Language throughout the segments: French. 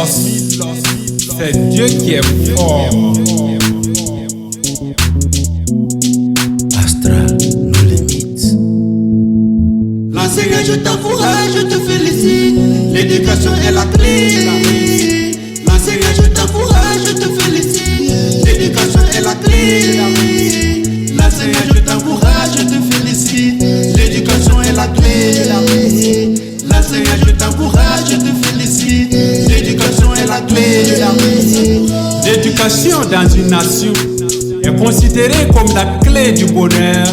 C'est Dieu qui est fort. Astral, nos limites. L'enseignant, je t'encourage, je te félicite. L'éducation est la clé. L'enseignant, je t'encourage, je te félicite. L'éducation est la clé. L'enseignant, je t'encourage, je te félicite. L'éducation est la clé. L'enseignant, je t'encourage, je te félicite. L'éducation est la clé. L'éducation dans une nation est considérée comme la clé du bonheur,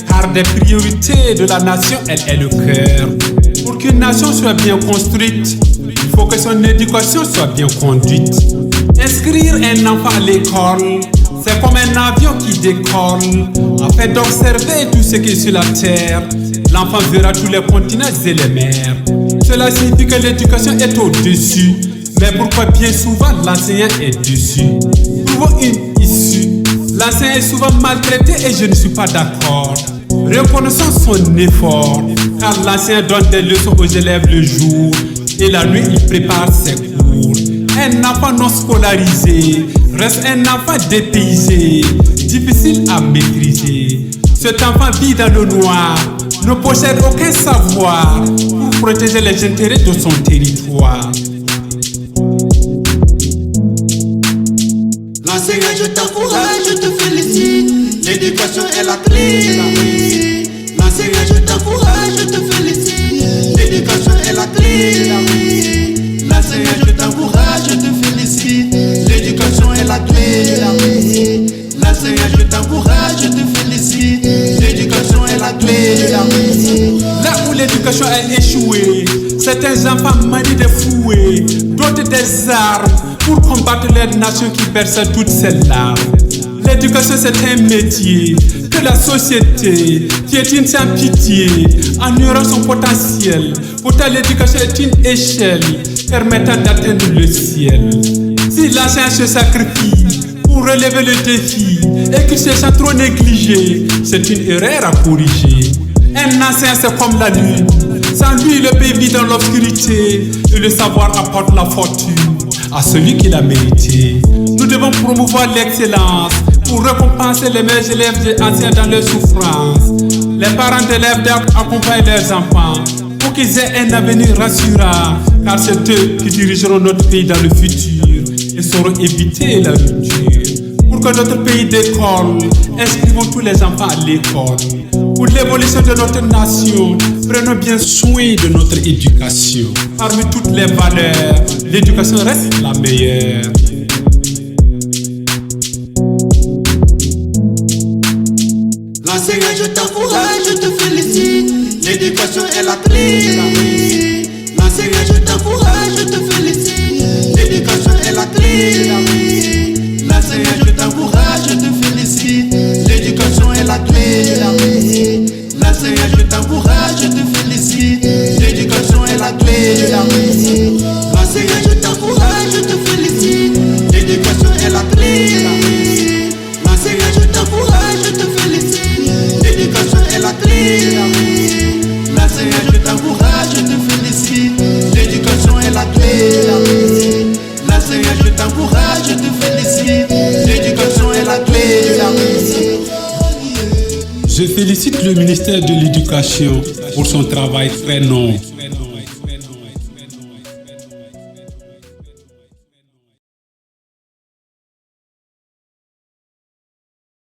car des priorités de la nation, elle est le cœur. Pour qu'une nation soit bien construite, il faut que son éducation soit bien conduite. Inscrire un enfant à l'école, c'est comme un avion qui décolle. Afin d'observer tout ce qui est sur la terre, l'enfant verra tous les continents et les mers. Cela signifie que l'éducation est au-dessus. Mais pourquoi bien souvent l'enseignant est dessus? Trouvons une issue. L'enseignant est souvent maltraité et je ne suis pas d'accord. Reconnaissons son effort, car l'enseignant donne des leçons aux élèves le jour et la nuit il prépare ses cours. Un enfant non scolarisé reste un enfant dépaysé, difficile à maîtriser. Cet enfant vit dans le noir, ne possède aucun savoir pour protéger les intérêts de son territoire. L'enseignant, je t'encourage, je te félicite. L'éducation est la clé. L'enseignant, je t'encourage, je te félicite. L'éducation est la clé. L'enseignant, je t'encourage, je te félicite. L'éducation est la clé. L'enseignant, je t'encourage, je te félicite. L'éducation est la clé. Là où l'éducation a échoué, certains enfants manient des fouets, d'autres des armes pour combattre les nations qui versent toutes ces larmes. L'éducation c'est un métier que la société piétine sans pitié en ignorant son potentiel. Pourtant l'éducation est une échelle permettant d'atteindre le ciel. Si l'enseignant se sacrifie pour relever le défi et qu'il se sent trop négligé, c'est une erreur à corriger. Un enseignant c'est comme la nuit, sans lui le pays vit dans l'obscurité et le savoir apporte la fortune à celui qui l'a mérité. Nous devons promouvoir l'excellence pour récompenser les meilleurs élèves et enseignants dans leurs souffrances. Les parents d'élèves doivent accompagner leurs enfants pour qu'ils aient un avenir rassurant, car c'est eux qui dirigeront notre pays dans le futur et sauront éviter la rupture. Pour que notre pays décolle, inscrivons tous les enfants à l'école. Pour l'évolution de notre nation, prenons bien soin de notre éducation. Parmi toutes les valeurs, l'éducation reste la meilleure. L'enseignant, je t'encourage, je te félicite. L'éducation est la clé. L'enseignant, je t'encourage, je te félicite. L'éducation est la clé. L'enseignant, je t'encourage, je te félicite. L'éducation est la clé. L'enseignant, je t'encourage, je te félicite. L'éducation est la clé. L'enseignant, je t'encourage, je te félicite. L'éducation est la clé. L'enseignant, je t'encourage, je te félicite. L'éducation est la clé. L'enseignant, je t'encourage, je te félicite. L'éducation est la clé. L'enseignant, je t'encourage, je te félicite. L'éducation est la clé. Je félicite le ministère de l'Éducation pour son travail très noble.